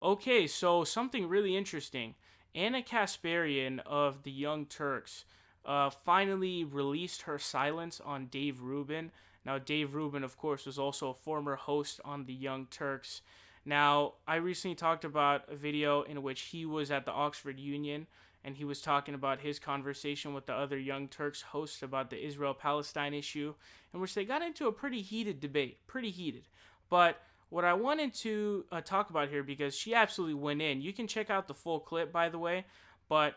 Okay, so something really interesting. Anna Kasparian of the Young Turks finally released her silence on Dave Rubin. Now, Dave Rubin, of course, was also a former host on the Young Turks. Now, I recently talked about a video in which he was at the Oxford Union and he was talking about his conversation with the other Young Turks hosts about the Israel Palestine issue, in which they got into a pretty heated debate. Pretty heated. But what I wanted to talk about here, because she absolutely went in. You can check out the full clip, by the way. But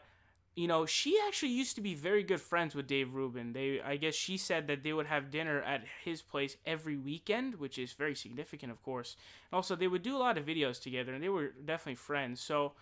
she actually used to be very good friends with Dave Rubin. I guess she said that they would have dinner at his place every weekend, which is very significant, of course. And also, they would do a lot of videos together, and they were definitely friends. So,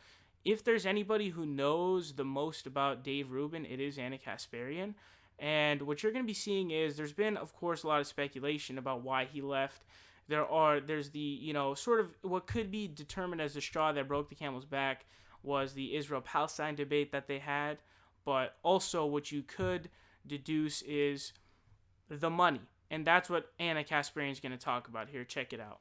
if there's anybody who knows the most about Dave Rubin, it is Anna Kasparian. And what you're going to be seeing is there's been, of course, a lot of speculation about why he left. There's the, sort of what could be determined as the straw that broke the camel's back was the Israel-Palestine debate that they had. But also what you could deduce is the money. And that's what Anna Kasparian is going to talk about here. Check it out.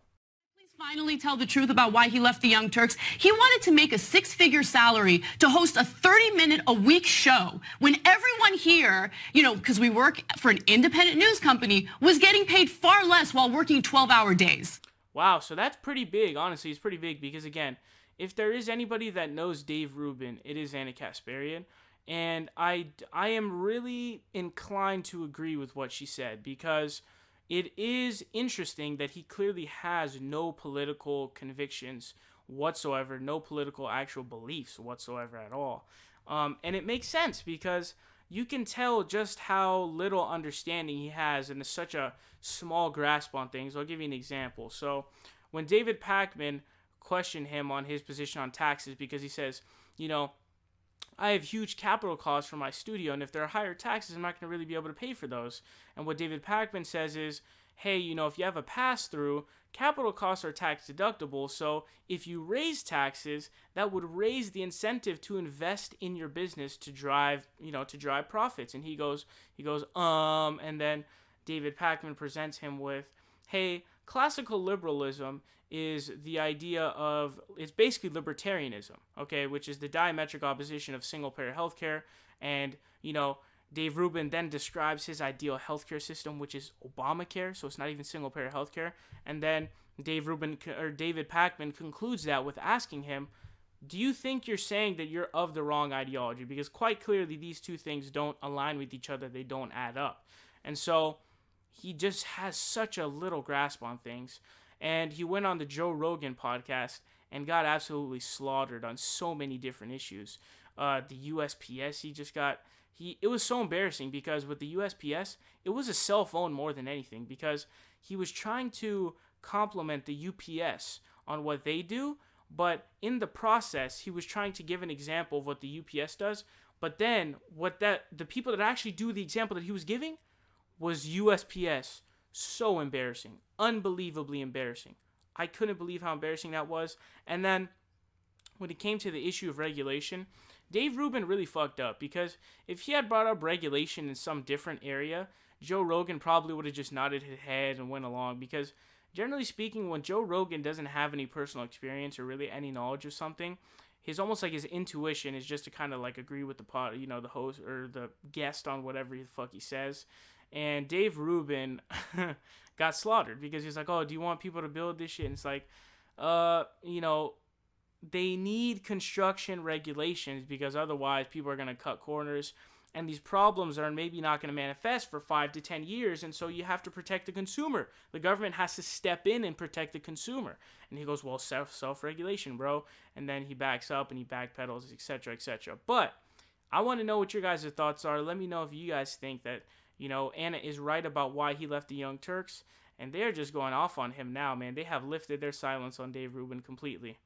Finally tell the truth about why he left the Young Turks. He wanted to make a six-figure salary to host a 30-minute-a-week show when everyone here, because we work for an independent news company, was getting paid far less while working 12-hour days. Wow, so that's pretty big. Honestly, it's pretty big because, again, if there is anybody that knows Dave Rubin, it is Anna Kasparian. And I am really inclined to agree with what she said because it is interesting that he clearly has no political convictions whatsoever, no political actual beliefs whatsoever at all. And it makes sense because you can tell just how little understanding he has and such a small grasp on things. I'll give you an example. So when David Pakman questioned him on his position on taxes, because he says, I have huge capital costs for my studio, and if there are higher taxes, I'm not going to really be able to pay for those. And what David Pakman says is, hey, if you have a pass-through, capital costs are tax deductible, so if you raise taxes, that would raise the incentive to invest in your business to drive profits. And he goes, and then David Pakman presents him with, hey, classical liberalism is the idea of, it's basically libertarianism, okay, which is the diametric opposition of single-payer healthcare. And, Dave Rubin then describes his ideal healthcare system, which is Obamacare, so it's not even single-payer healthcare. And then David Pakman concludes that with asking him, do you think you're saying that you're of the wrong ideology? Because quite clearly these two things don't align with each other. They don't add up. And so he just has such a little grasp on things. And he went on the Joe Rogan podcast and got absolutely slaughtered on so many different issues. The USPS, it was so embarrassing because with the USPS, it was a cell phone more than anything because he was trying to compliment the UPS on what they do, but in the process, he was trying to give an example of what the UPS does, but then the people that actually do the example that he was giving was USPS. So embarrassing. Unbelievably embarrassing. I couldn't believe how embarrassing that was. And then when it came to the issue of regulation, Dave Rubin really fucked up because if he had brought up regulation in some different area, Joe Rogan probably would have just nodded his head and went along because generally speaking, when Joe Rogan doesn't have any personal experience or really any knowledge of something, his intuition is just to kind of like agree with the host or the guest on whatever the fuck he says. And Dave Rubin got slaughtered because he's like, oh, do you want people to build this shit? And it's like, they need construction regulations because otherwise people are going to cut corners. And these problems are maybe not going to manifest for 5 to 10 years. And so you have to protect the consumer. The government has to step in and protect the consumer. And he goes, well, self-regulation, bro. And then he backs up and he backpedals, etc., etc. But I want to know what your guys' thoughts are. Let me know if you guys think that, Anna is right about why he left the Young Turks. And they're just going off on him now, man. They have lifted their silence on Dave Rubin completely.